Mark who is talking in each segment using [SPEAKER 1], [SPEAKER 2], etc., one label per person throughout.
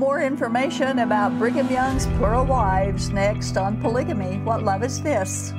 [SPEAKER 1] More information about Brigham Young's plural wives next on Polygamy. What Love Is This?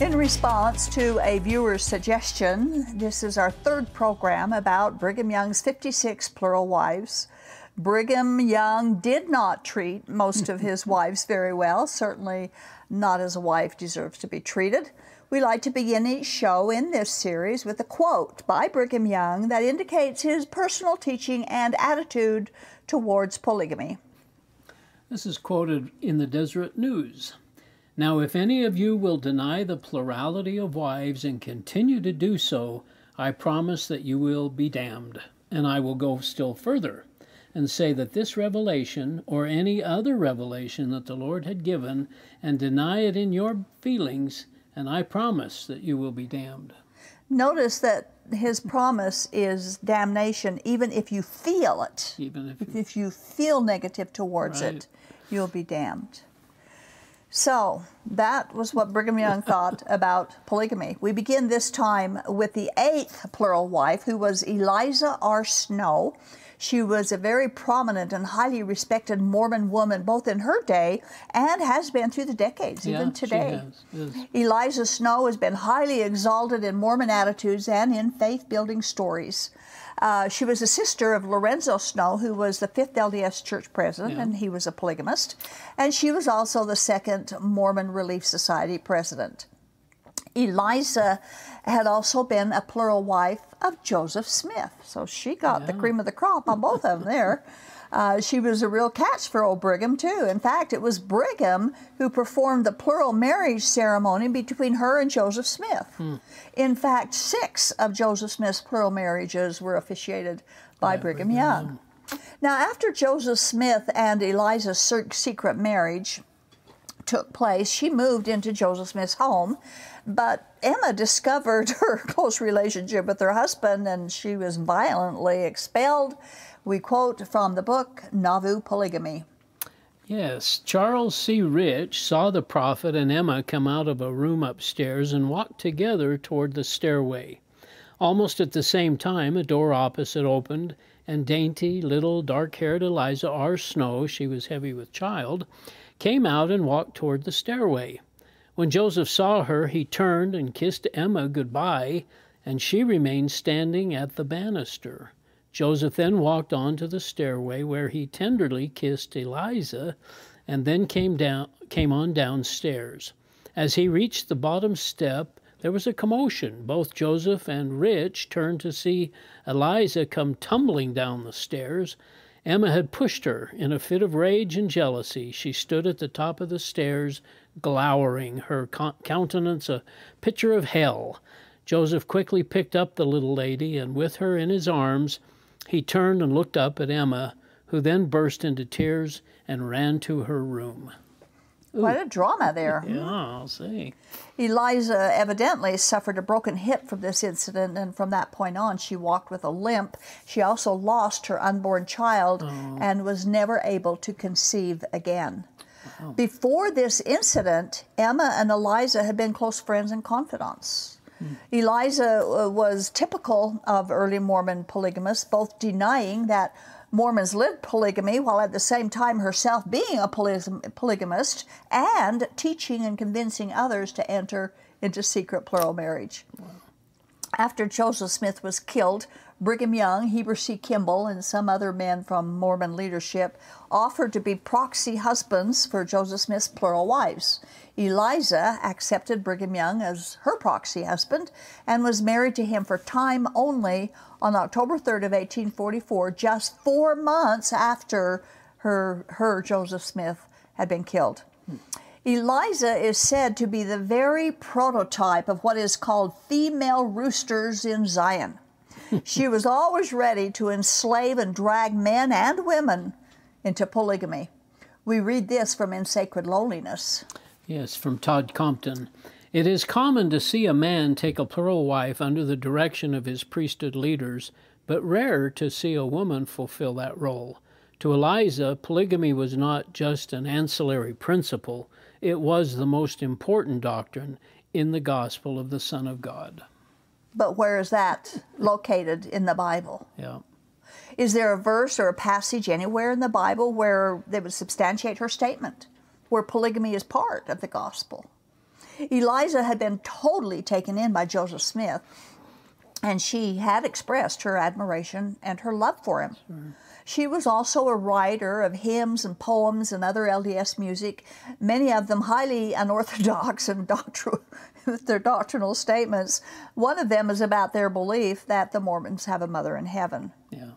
[SPEAKER 1] In response to a viewer's suggestion, this is our third program about Brigham Young's 56 plural wives. Brigham Young did not treat most of his wives very well, certainly not as a wife deserves to be treated. We like to begin each show in this series with a quote by Brigham Young that indicates his personal teaching and attitude towards polygamy.
[SPEAKER 2] This is quoted in the Deseret News. Now, if any of you will deny the plurality of wives and continue to do so, I promise that you will be damned. And I will go still further and say that this revelation, or any other revelation that the Lord had given, and deny it in your feelings, and I promise that you will be damned.
[SPEAKER 1] Notice that his promise is damnation, even if you feel it.
[SPEAKER 2] Even
[SPEAKER 1] if you feel negative towards it, you'll be damned. So that was what Brigham Young thought about polygamy. We begin this time with the 8th plural wife, who was Eliza Snow. She was a very prominent and highly respected Mormon woman, both in her day and has been through the decades, even today.
[SPEAKER 2] She has.
[SPEAKER 1] Eliza Snow has been highly exalted in Mormon attitudes and in faith-building stories. She was a sister of Lorenzo Snow, who was the 5th LDS Church president, and he was a polygamist. And she was also the 2nd Mormon Relief Society president. Eliza had also been a plural wife of Joseph Smith, so she got the cream of the crop on both of them there. She was a real catch for old Brigham, too. In fact, it was Brigham who performed the plural marriage ceremony between her and Joseph Smith. In fact, 6 of Joseph Smith's plural marriages were officiated by Brigham Young. Now, after Joseph Smith and Eliza's secret marriage took place, she moved into Joseph Smith's home, but Emma discovered her close relationship with her husband, and she was violently expelled. We quote from the book, Nauvoo Polygamy.
[SPEAKER 2] Yes, Charles C. Rich saw the prophet and Emma come out of a room upstairs and walk together toward the stairway. Almost at the same time, a door opposite opened, and dainty, little, dark-haired Eliza Snow, she was heavy with child, came out and walked toward the stairway. When Joseph saw her, he turned and kissed Emma goodbye, and she remained standing at the banister. Joseph then walked on to the stairway, where he tenderly kissed Eliza, and then came on downstairs. As he reached the bottom step, there was a commotion. Both Joseph and Rich turned to see Eliza come tumbling down the stairs. Emma had pushed her. In a fit of rage and jealousy, she stood at the top of the stairs, glowering, her countenance a picture of hell. Joseph quickly picked up the little lady, and with her in his arms, he turned and looked up at Emma, who then burst into tears and ran to her room.
[SPEAKER 1] Quite a drama there.
[SPEAKER 2] Yeah, I'll say.
[SPEAKER 1] Eliza evidently suffered a broken hip from this incident, and from that point on, she walked with a limp. She also lost her unborn child and was never able to conceive again. Wow. Before this incident, Emma and Eliza had been close friends and confidants. Eliza was typical of early Mormon polygamists, both denying that Mormons lived polygamy while at the same time herself being a polygamist and teaching and convincing others to enter into secret plural marriage. Wow. After Joseph Smith was killed, Brigham Young, Heber C. Kimball, and some other men from Mormon leadership offered to be proxy husbands for Joseph Smith's plural wives. Eliza accepted Brigham Young as her proxy husband and was married to him for time only on October 3rd of 1844, just 4 months after her Joseph Smith had been killed. Eliza is said to be the very prototype of what is called female roosters in Zion. She was always ready to enslave and drag men and women into polygamy. We read this from In Sacred Loneliness.
[SPEAKER 2] Yes, from Todd Compton. It is common to see a man take a plural wife under the direction of his priesthood leaders, but rare to see a woman fulfill that role. To Eliza, polygamy was not just an ancillary principle, it was the most important doctrine in the gospel of the Son of God.
[SPEAKER 1] But where is that located in the Bible?
[SPEAKER 2] Yeah.
[SPEAKER 1] Is there a verse or a passage anywhere in the Bible where they would substantiate her statement, where polygamy is part of the gospel? Eliza had been totally taken in by Joseph Smith, and she had expressed her admiration and her love for him. Sure. She was also a writer of hymns and poems and other LDS music, many of them highly unorthodox and with their doctrinal statements. One of them is about their belief that the Mormons have a mother in heaven.
[SPEAKER 2] Yeah.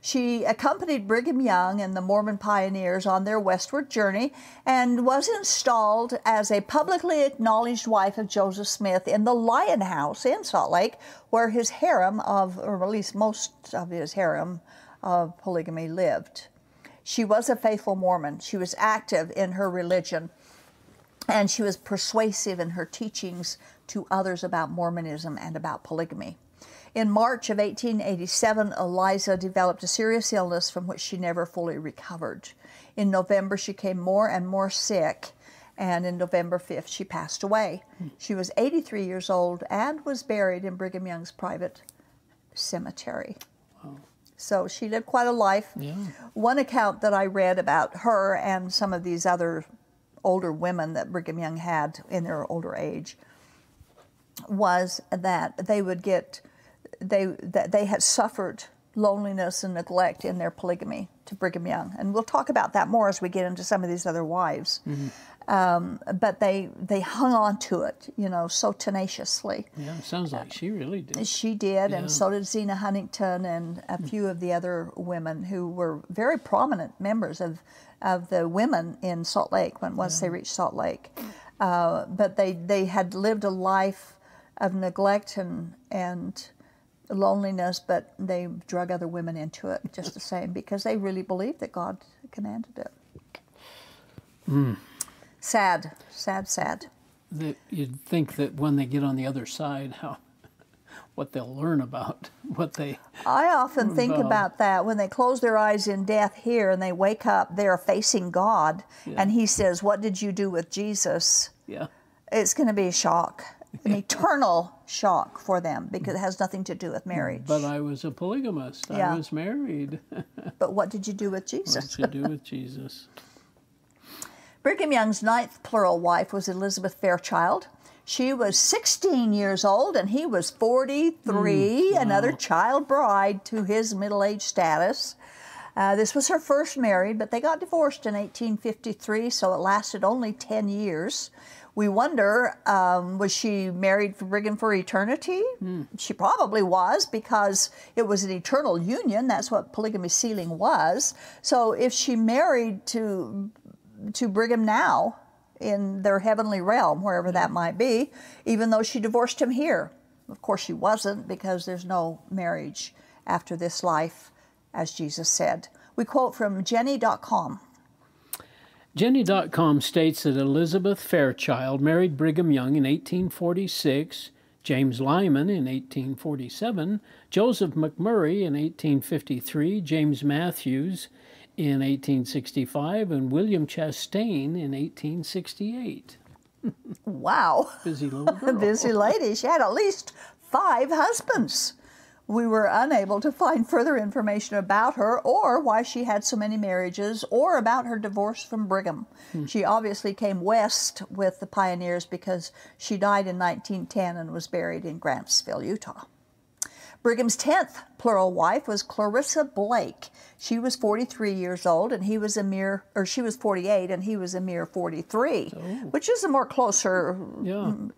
[SPEAKER 1] She accompanied Brigham Young and the Mormon pioneers on their westward journey and was installed as a publicly acknowledged wife of Joseph Smith in the Lion House in Salt Lake, where his harem or at least most of his harem of polygamy lived. She was a faithful Mormon. She was active in her religion, and she was persuasive in her teachings to others about Mormonism and about polygamy. In March of 1887, Eliza developed a serious illness from which she never fully recovered. In November, she became more and more sick, and in November 5th, she passed away. She was 83 years old and was buried in Brigham Young's private cemetery. Wow. So she lived quite a life.
[SPEAKER 2] Yeah.
[SPEAKER 1] One account that I read about her and some of these other older women that Brigham Young had in their older age was that they would get... they had suffered loneliness and neglect in their polygamy to Brigham Young. And we'll talk about that more as we get into some of these other wives. Mm-hmm. But they hung on to it, so tenaciously.
[SPEAKER 2] Yeah, it sounds like she really did.
[SPEAKER 1] She did,
[SPEAKER 2] yeah.
[SPEAKER 1] And so did Zena Huntington and a few of the other women who were very prominent members of the women in Salt Lake once they reached Salt Lake. But they had lived a life of neglect and loneliness, but they drug other women into it just the same because they really believed that God commanded it. Sad.
[SPEAKER 2] You'd think that when they get on the other side, what they'll learn about what they...
[SPEAKER 1] I often think about that when they close their eyes in death here and they wake up, they're facing God, and He says, "What did you do with Jesus?"
[SPEAKER 2] Yeah.
[SPEAKER 1] It's going to be a shock. An eternal shock for them because it has nothing to do with marriage.
[SPEAKER 2] But I was a polygamist. I was married.
[SPEAKER 1] But what did you do with Jesus?
[SPEAKER 2] What did you do with Jesus?
[SPEAKER 1] Brigham Young's ninth plural wife was Elizabeth Fairchild. She was 16 years old and he was 43, another child bride to his middle-aged status. This was her first marriage, but they got divorced in 1853, so it lasted only 10 years. We wonder, was she married for Brigham for eternity? She probably was, because it was an eternal union. That's what polygamy sealing was. So if she married to Brigham now in their heavenly realm, wherever that might be, even though she divorced him here. Of course she wasn't, because there's no marriage after this life, as Jesus said. We quote from Jenny.com.
[SPEAKER 2] Jenny.com states that Elizabeth Fairchild married Brigham Young in 1846, James Lyman in 1847, Joseph McMurray in 1853, James Matthews in 1865, and William Chastain in 1868.
[SPEAKER 1] Wow.
[SPEAKER 2] Busy little girl.
[SPEAKER 1] Busy lady. She had at least 5 husbands. We were unable to find further information about her or why she had so many marriages or about her divorce from Brigham. She obviously came west with the pioneers because she died in 1910 and was buried in Grantsville, Utah. Brigham's 10th plural wife was Clarissa Blake. She was 43 years old and she was 48 and he was a mere 43, which is a more closer,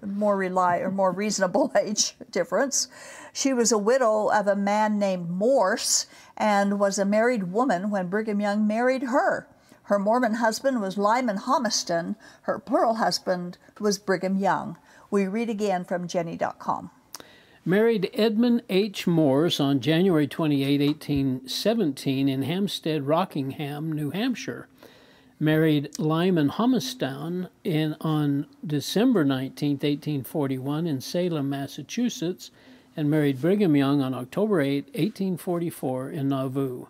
[SPEAKER 1] more reasonable age difference. She was a widow of a man named Morse and was a married woman when Brigham Young married her. Her Mormon husband was Lyman Homiston. Her plural husband was Brigham Young. We read again from Jenny.com.
[SPEAKER 2] Married Edmund H. Morse on January 28, 1817 in Hampstead, Rockingham, New Hampshire. Married Lyman Homiston on December 19, 1841 in Salem, Massachusetts, and married Brigham Young on October 8, 1844 in Nauvoo.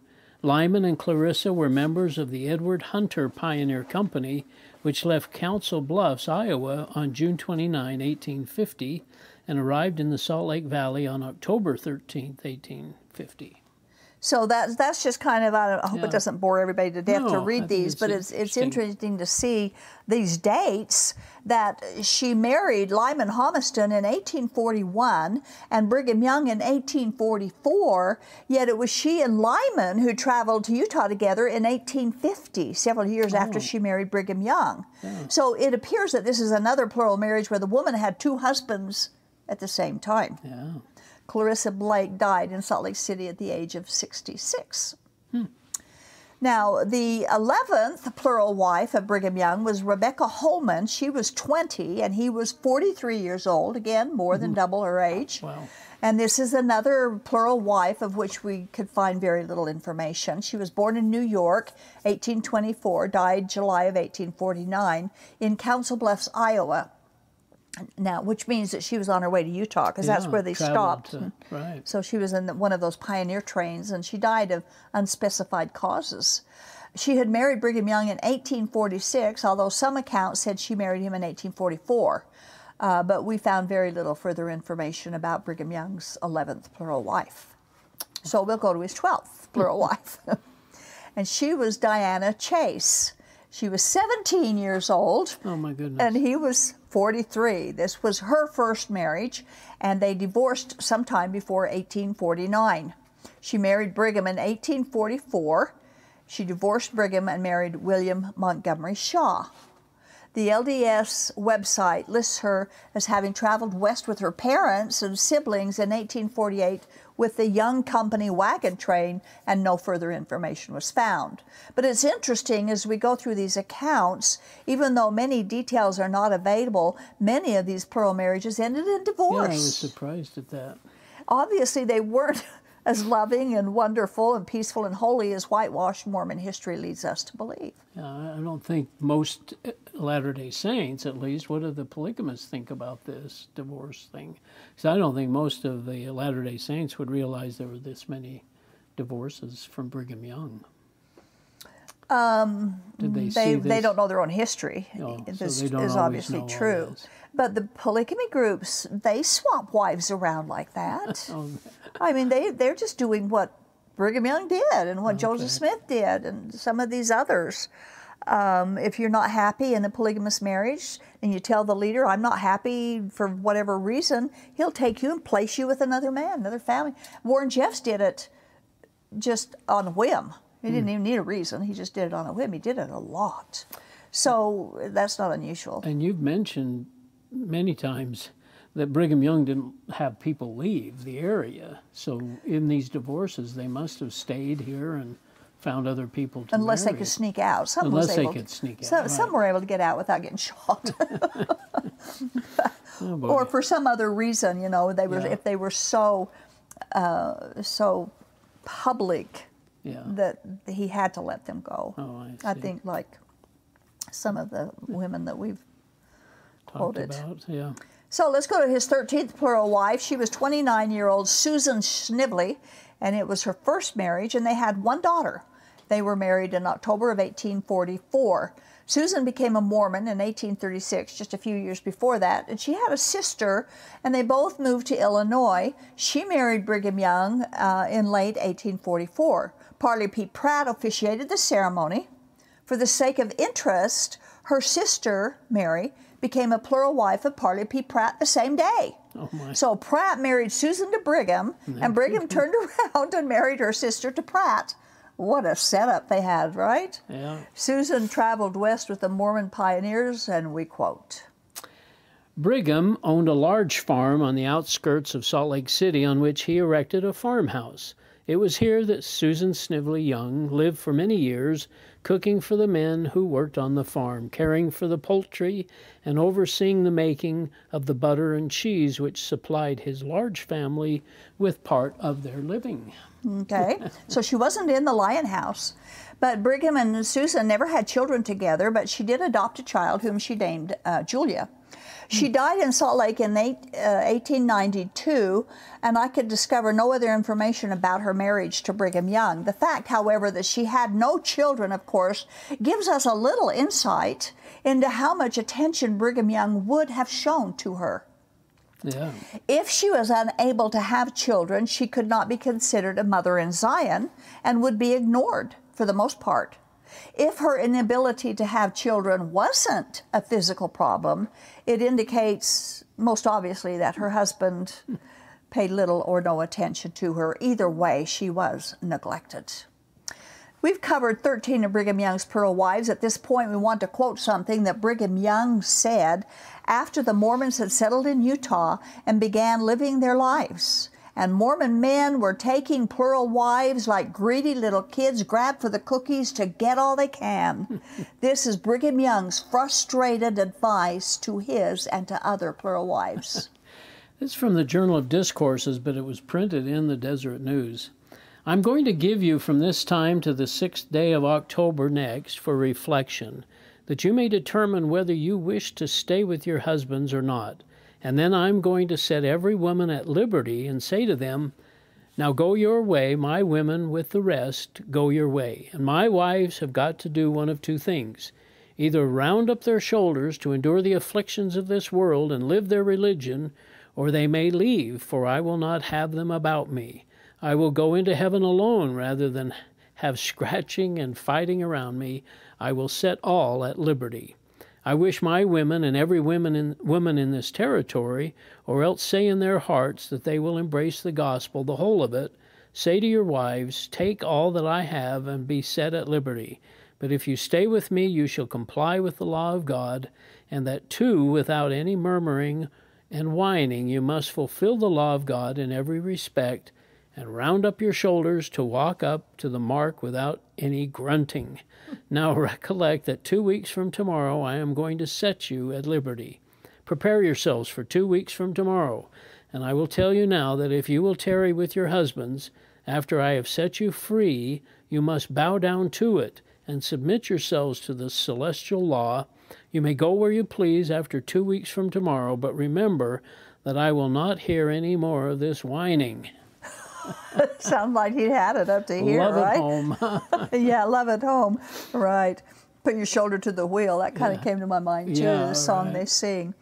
[SPEAKER 2] Lyman and Clarissa were members of the Edward Hunter Pioneer Company, which left Council Bluffs, Iowa, on June 29, 1850, and arrived in the Salt Lake Valley on October 13, 1850.
[SPEAKER 1] So that's just kind of, I hope it doesn't bore everybody to death to read these, but it's interesting to see these dates, that she married Lyman Homiston in 1841 and Brigham Young in 1844, yet it was she and Lyman who traveled to Utah together in 1850, several years after she married Brigham Young. Yeah. So it appears that this is another plural marriage where the woman had two husbands at the same time.
[SPEAKER 2] Yeah.
[SPEAKER 1] Clarissa Blake died in Salt Lake City at the age of 66. Now, the 11th plural wife of Brigham Young was Rebecca Holman. She was 20, and he was 43 years old, again, more than double her age.
[SPEAKER 2] Wow.
[SPEAKER 1] And this is another plural wife of which we could find very little information. She was born in New York, 1824, died July of 1849, in Council Bluffs, Iowa. Now, which means that she was on her way to Utah, because that's where they stopped.
[SPEAKER 2] Right.
[SPEAKER 1] So she was in one of those pioneer trains, and she died of unspecified causes. She had married Brigham Young in 1846, although some accounts said she married him in 1844. But we found very little further information about Brigham Young's 11th plural wife. So we'll go to his 12th plural wife. And she was Diana Chase. She was 17 years old.
[SPEAKER 2] Oh, my goodness.
[SPEAKER 1] And he was 43. This was her first marriage, and they divorced sometime before 1849. She married Brigham in 1844. She divorced Brigham and married William Montgomery Shaw. The LDS website lists her as having traveled west with her parents and siblings in 1848 with the Young Company wagon train, and no further information was found. But it's interesting as we go through these accounts, even though many details are not available, many of these plural marriages ended in divorce.
[SPEAKER 2] Yeah, I was surprised at that.
[SPEAKER 1] Obviously, they weren't as loving and wonderful and peaceful and holy as whitewashed Mormon history leads us to believe.
[SPEAKER 2] I don't think most Latter-day Saints, at least, what do the polygamists think about this divorce thing? Because I don't think most of the Latter-day Saints would realize there were this many divorces from Brigham Young. Did they see this?
[SPEAKER 1] They don't know their own history.
[SPEAKER 2] Oh,
[SPEAKER 1] This
[SPEAKER 2] so they don't
[SPEAKER 1] is
[SPEAKER 2] always
[SPEAKER 1] obviously
[SPEAKER 2] know all
[SPEAKER 1] true.
[SPEAKER 2] this.
[SPEAKER 1] But the polygamy groups, they swap wives around like that.
[SPEAKER 2] Oh,
[SPEAKER 1] I mean, they're just doing what Brigham Young did and what Joseph Smith did and some of these others. If you're not happy in a polygamous marriage and you tell the leader, I'm not happy for whatever reason, he'll take you and place you with another man, another family. Warren Jeffs did it just on a whim. He didn't even need a reason. He just did it on a whim. He did it a lot. So that's not unusual.
[SPEAKER 2] And you've mentioned many times that Brigham Young didn't have people leave the area. So in these divorces, they must have stayed here and found other people to
[SPEAKER 1] Unless
[SPEAKER 2] marry.
[SPEAKER 1] they could sneak out. Some
[SPEAKER 2] Could sneak out. Right.
[SPEAKER 1] Some were able to get out without getting shot.
[SPEAKER 2] Oh, boy.
[SPEAKER 1] Or for some other reason, you know, they were if they were so public that he had to let them go.
[SPEAKER 2] Oh,
[SPEAKER 1] I think like some of the women that we've quoted.
[SPEAKER 2] About, yeah.
[SPEAKER 1] So let's go to his 13th plural wife. She was 29-year-old Susan Snively, and it was her first marriage, and they had one daughter. They were married in October of 1844. Susan became a Mormon in 1836, just a few years before that, and she had a sister, and they both moved to Illinois. She married Brigham Young in late 1844. Parley P. Pratt officiated the ceremony. For the sake of interest, her sister, Mary, became a plural wife of Parley P. Pratt the same day.
[SPEAKER 2] Oh, my.
[SPEAKER 1] So Pratt married Susan to Brigham, and Brigham turned around and married her sister to Pratt. What a setup they had, right?
[SPEAKER 2] Yeah.
[SPEAKER 1] Susan traveled west with the Mormon pioneers, and we quote,
[SPEAKER 2] Brigham owned a large farm on the outskirts of Salt Lake City on which he erected a farmhouse. It was here that Susan Snively Young lived for many years, cooking for the men who worked on the farm, caring for the poultry, and overseeing the making of the butter and cheese which supplied his large family with part of their living.
[SPEAKER 1] Okay, so she wasn't in the Lion House, but Brigham and Susan never had children together, but she did adopt a child whom she named Julia. She died in Salt Lake in 1892, and I could discover no other information about her marriage to Brigham Young. The fact, however, that she had no children, of course, gives us a little insight into how much attention Brigham Young would have shown to her.
[SPEAKER 2] Yeah.
[SPEAKER 1] If she was unable to have children, she could not be considered a mother in Zion and would be ignored for the most part. If her inability to have children wasn't a physical problem, it indicates most obviously that her husband paid little or no attention to her. Either way, she was neglected. We've covered 13 of Brigham Young's Pearl Wives. At this point, we want to quote something that Brigham Young said after the Mormons had settled in Utah and began living their lives. And Mormon men were taking plural wives like greedy little kids grabbed for the cookies to get all they can. This is Brigham Young's frustrated advice to his and to other plural wives.
[SPEAKER 2] It's from the Journal of Discourses, but it was printed in the Deseret News. I'm going to give you from this time to the 6th day of October next for reflection, that you may determine whether you wish to stay with your husbands or not. And then I'm going to set every woman at liberty and say to them, now go your way, my women with the rest, go your way. And my wives have got to do one of two things. Either round up their shoulders to endure the afflictions of this world and live their religion, or they may leave, for I will not have them about me. I will go into heaven alone rather than have scratching and fighting around me. I will set all at liberty. I wish my women and every woman in this territory, or else say in their hearts that they will embrace the gospel, the whole of it, say to your wives, take all that I have and be set at liberty. But if you stay with me, you shall comply with the law of God, and that too without any murmuring and whining. You must fulfill the law of God in every respect, and round up your shoulders to walk up to the mark without any grunting. Now recollect that 2 weeks from tomorrow I am going to set you at liberty. Prepare yourselves for 2 weeks from tomorrow, and I will tell you now that if you will tarry with your husbands, after I have set you free, you must bow down to it, and submit yourselves to the celestial law. You may go where you please after 2 weeks from tomorrow, but remember that I will not hear any more of this whining.
[SPEAKER 1] Sounds like he'd had it up to here,
[SPEAKER 2] love
[SPEAKER 1] right?
[SPEAKER 2] Love at home.
[SPEAKER 1] Yeah, love at home. Right. Put your shoulder to the wheel. That kind of came to my mind, too, the song they sing.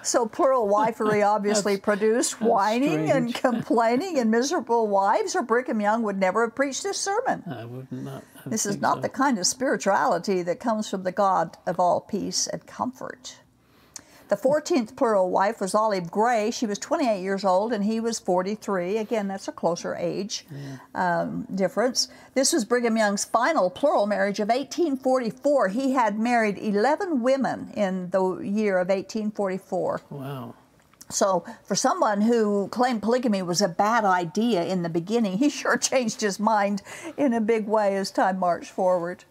[SPEAKER 1] So plural wifery obviously produced whining and complaining and miserable wives, or Brigham Young would never have preached this sermon.
[SPEAKER 2] I would not.
[SPEAKER 1] This is not the kind of spirituality that comes from the God of all peace and comfort. The 14th plural wife was Olive Gray. She was 28 years old and he was 43. Again, that's a closer age difference. This was Brigham Young's final plural marriage of 1844. He had married 11 women in the year of 1844.
[SPEAKER 2] Wow.
[SPEAKER 1] So for someone who claimed polygamy was a bad idea in the beginning, he sure changed his mind in a big way as time marched forward.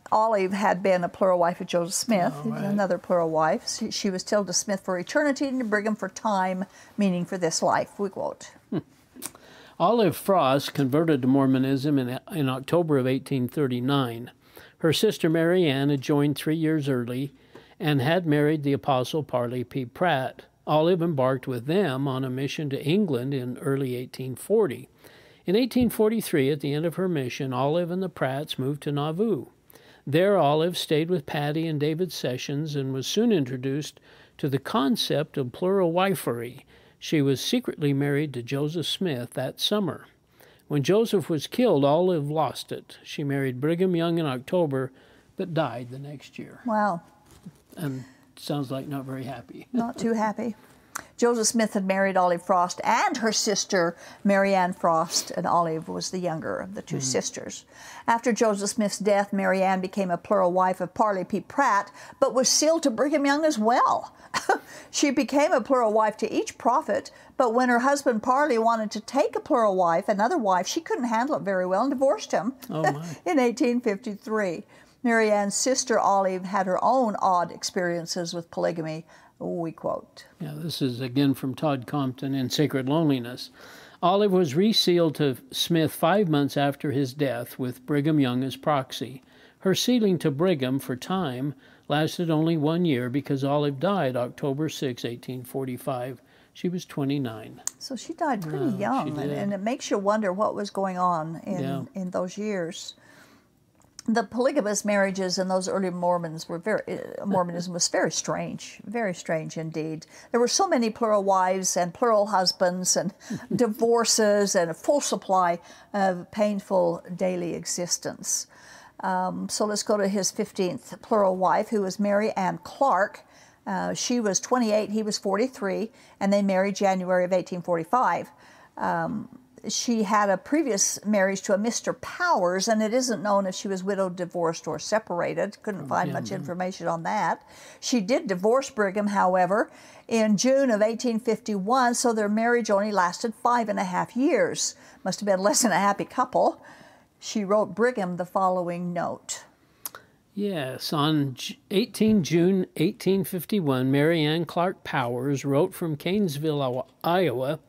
[SPEAKER 1] Olive had been a plural wife of Joseph Smith, another plural wife. She was tilled to Smith for eternity and to Brigham for time, meaning for this life, we quote.
[SPEAKER 2] Olive Frost converted to Mormonism in October of 1839. Her sister Mary Ann had joined 3 years early and had married the apostle Parley P. Pratt. Olive embarked with them on a mission to England in early 1840. In 1843, at the end of her mission, Olive and the Pratts moved to Nauvoo. There, Olive stayed with Patty and David Sessions and was soon introduced to the concept of plural wifery. She was secretly married to Joseph Smith that summer. When Joseph was killed, Olive lost it. She married Brigham Young in October, but died the next year.
[SPEAKER 1] Wow.
[SPEAKER 2] And sounds like not very happy.
[SPEAKER 1] Not too happy. Joseph Smith had married Olive Frost and her sister, Mary Ann Frost, and Olive was the younger of the two sisters. After Joseph Smith's death, Mary Ann became a plural wife of Parley P. Pratt, but was sealed to Brigham Young as well. She became a plural wife to each prophet, but when her husband Parley wanted to take a plural wife, another wife, she couldn't handle it very well and divorced him in 1853. Mary Ann's sister Olive had her own odd experiences with polygamy, we quote.
[SPEAKER 2] Yeah, this is again from Todd Compton in Sacred Loneliness. Olive was resealed to Smith 5 months after his death with Brigham Young as proxy. Her sealing to Brigham for time lasted only 1 year because Olive died October 6, 1845. She was 29.
[SPEAKER 1] So she died pretty
[SPEAKER 2] She
[SPEAKER 1] young,
[SPEAKER 2] did.
[SPEAKER 1] and it makes you wonder what was going on in those years. The polygamous marriages in those early Mormonism was very strange indeed. There were so many plural wives and plural husbands and divorces and a full supply of painful daily existence. So let's go to his 15th plural wife, who was Mary Ann Clark. She was 28, he was 43, and they married January of 1845. She had a previous marriage to a Mr. Powers, and it isn't known if she was widowed, divorced, or separated. Couldn't find much information on that. She did divorce Brigham, however, in June of 1851, so their marriage only lasted 5.5 years. Must have been less than a happy couple. She wrote Brigham the following note.
[SPEAKER 2] Yes, on 18 June 1851, Mary Ann Clark Powers wrote from Canesville, Iowa,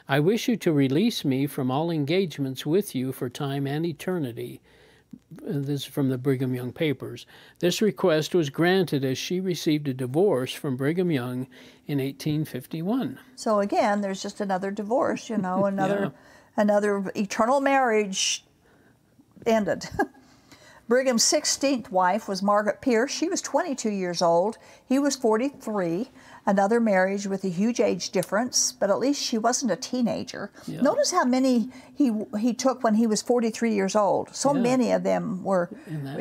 [SPEAKER 2] "I wish you to release me from all engagements with you for time and eternity." This is from the Brigham Young Papers. This request was granted as she received a divorce from Brigham Young in 1851.
[SPEAKER 1] So again, there's just another divorce, another eternal marriage ended. Brigham's 16th wife was Margaret Pierce. She was 22 years old. He was 43. Another marriage with a huge age difference, but at least she wasn't a teenager. Yeah. Notice how many he took when he was 43 years old. So many of them were,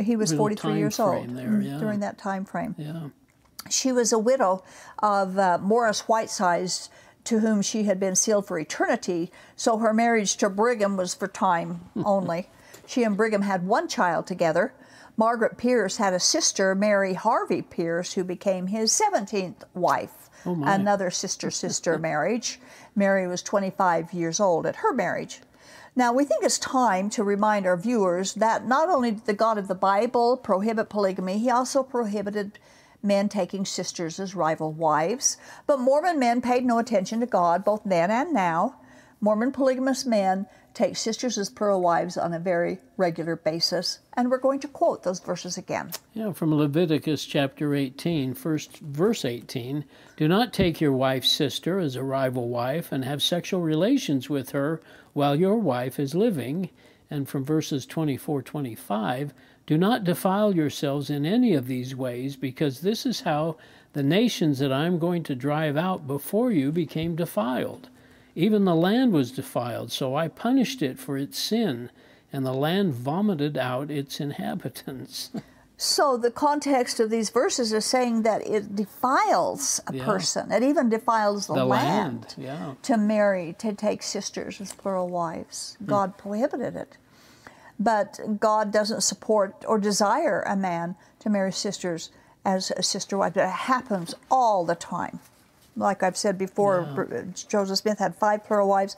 [SPEAKER 1] he was 43 years old during that time frame.
[SPEAKER 2] Yeah.
[SPEAKER 1] She was a widow of Morris Whitesides, to whom she had been sealed for eternity, so her marriage to Brigham was for time only. She and Brigham had one child together. Margaret Pierce had a sister, Mary Harvey Pierce, who became his 17th wife. Another sister-sister marriage. Mary was 25 years old at her marriage. Now, we think it's time to remind our viewers that not only did the God of the Bible prohibit polygamy, he also prohibited men taking sisters as rival wives. But Mormon men paid no attention to God, both then and now. Mormon polygamous men take sisters as plural wives on a very regular basis. And we're going to quote those verses again.
[SPEAKER 2] Yeah, from Leviticus chapter 18, first verse 18. "Do not take your wife's sister as a rival wife and have sexual relations with her while your wife is living." And from verses 24-25, "Do not defile yourselves in any of these ways, because this is how the nations that I am going to drive out before you became defiled. Even the land was defiled, so I punished it for its sin, and the land vomited out its inhabitants."
[SPEAKER 1] So the context of these verses is saying that it defiles a person. It even defiles the land to take sisters as plural wives. God prohibited it. But God doesn't support or desire a man to marry sisters as a sister wife. It happens all the time. Like I've said before, Joseph Smith had 5 plural wives,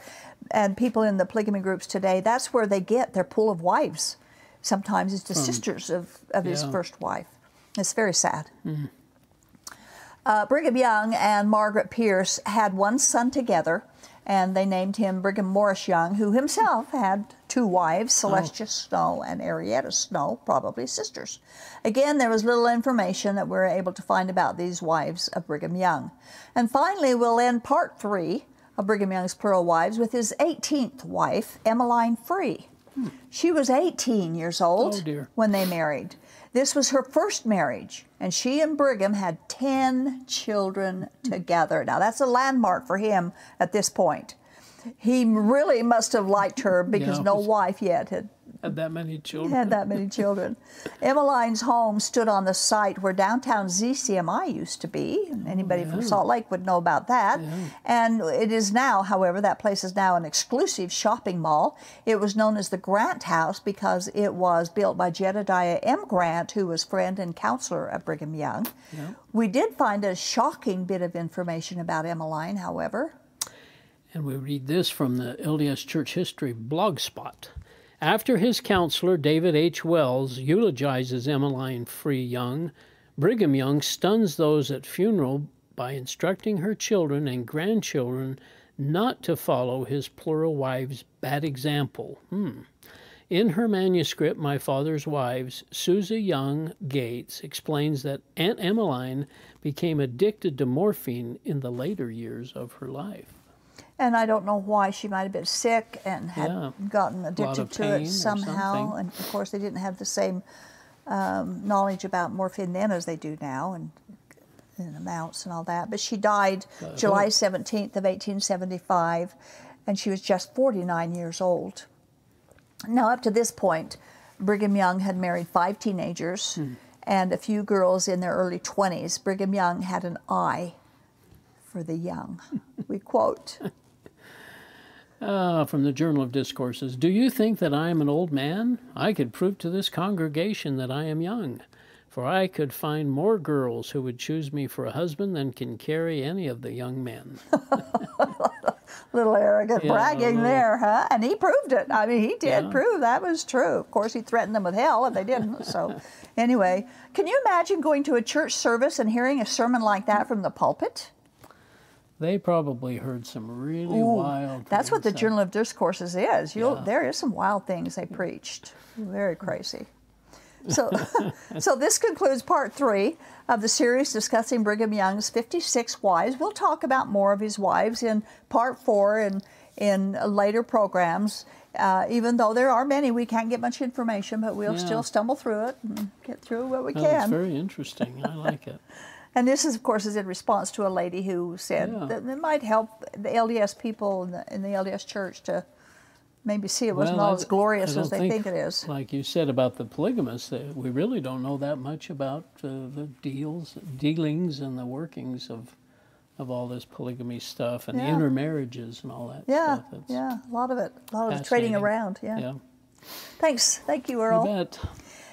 [SPEAKER 1] and people in the polygamy groups today, that's where they get their pool of wives. Sometimes it's the sisters of his first wife. It's very sad. Brigham Young and Margaret Pierce had one son together, and they named him Brigham Morris Young, who himself had 2 wives, Celestia Snow and Arietta Snow, probably sisters. Again, there was little information that we were able to find about these wives of Brigham Young. And finally, we'll end part 3 of Brigham Young's plural wives with his 18th wife, Emmeline Free. She was 18 years old when they married. This was her first marriage, and she and Brigham had 10 children together. Now, that's a landmark for him at this point. He really must have liked her because no wife yet had
[SPEAKER 2] that many children.
[SPEAKER 1] Emmeline's home stood on the site where downtown ZCMI used to be. Anybody from Salt Lake would know about that. And it is now, however, that place is now an exclusive shopping mall. It was known as the Grant House because it was built by Jedediah M. Grant, who was friend and counselor of Brigham Young. We did find a shocking bit of information about Emmeline, however.
[SPEAKER 2] And we read this from the LDS Church History blog spot. After his counselor, David H. Wells, eulogizes Emmeline Free Young, Brigham Young stuns those at funeral by instructing her children and grandchildren not to follow his plural wives' bad example. In her manuscript, My Father's Wives, Susie Young Gates explains that Aunt Emmeline became addicted to morphine in the later years of her life.
[SPEAKER 1] And I don't know why. She might have been sick and had gotten addicted to it somehow. And of course, they didn't have the same knowledge about morphine then as they do now, and amounts and all that. But she died July 17th of 1875, and she was just 49 years old. Now, up to this point, Brigham Young had married 5 teenagers and a few girls in their early 20s. Brigham Young had an eye for the young. We quote.
[SPEAKER 2] From the Journal of Discourses, do you think that I am an old man? I could prove to this congregation that I am young, for I could find more girls who would choose me for a husband than can carry any of the young men.
[SPEAKER 1] Little arrogant bragging there, huh? And he proved it. I mean, he did prove that was true. Of course, he threatened them with hell if they didn't. So anyway, can you imagine going to a church service and hearing a sermon like that from the pulpit?
[SPEAKER 2] They probably heard some really wild things.
[SPEAKER 1] That's what the Journal of Discourses is. There is some wild things they preached. Very crazy. So, so this concludes part 3 of the series discussing Brigham Young's 56 wives. We'll talk about more of his wives in part 4 and in later programs. Even though there are many, we can't get much information, but we'll still stumble through it and get through what we can.
[SPEAKER 2] It's very interesting. I like it.
[SPEAKER 1] And this, is, of course, is in response to a lady who said that it might help the LDS people in the LDS Church to maybe see it wasn't all as glorious as they think it is.
[SPEAKER 2] Like you said about the polygamists, we really don't know that much about the dealings and the workings of all this polygamy stuff and the intermarriages and all that stuff.
[SPEAKER 1] A lot of it. A lot of trading around, Thanks. Thank you, Earl.
[SPEAKER 2] You bet.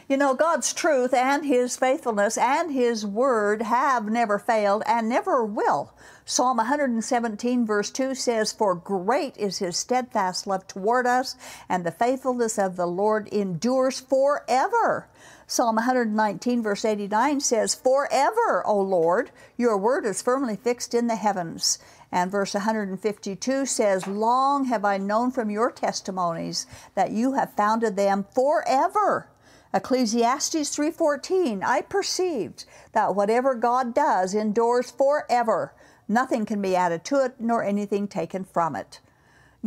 [SPEAKER 1] You know, God's truth and His faithfulness and His word have never failed and never will. Psalm 117 verse 2 says, "For great is His steadfast love toward us, and the faithfulness of the Lord endures forever." Psalm 119 verse 89 says, "Forever, O Lord, your word is firmly fixed in the heavens." And verse 152 says, "Long have I known from your testimonies that you have founded them forever." Ecclesiastes 3:14, "I perceived that whatever God does endures forever. Nothing can be added to it, nor anything taken from it."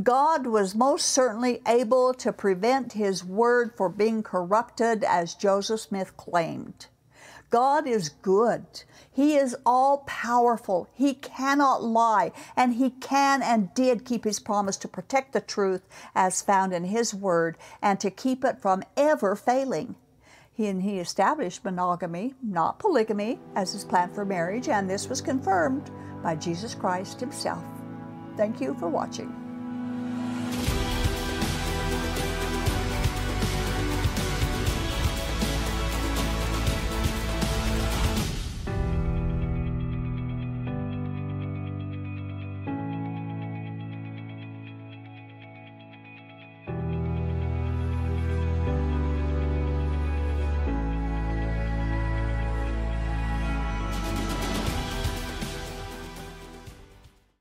[SPEAKER 1] God was most certainly able to prevent His word from being corrupted, as Joseph Smith claimed. God is good. He is all-powerful. He cannot lie, and He can and did keep His promise to protect the truth as found in His word and to keep it from ever failing. He established monogamy, not polygamy, as His plan for marriage, and this was confirmed by Jesus Christ Himself. Thank you for watching.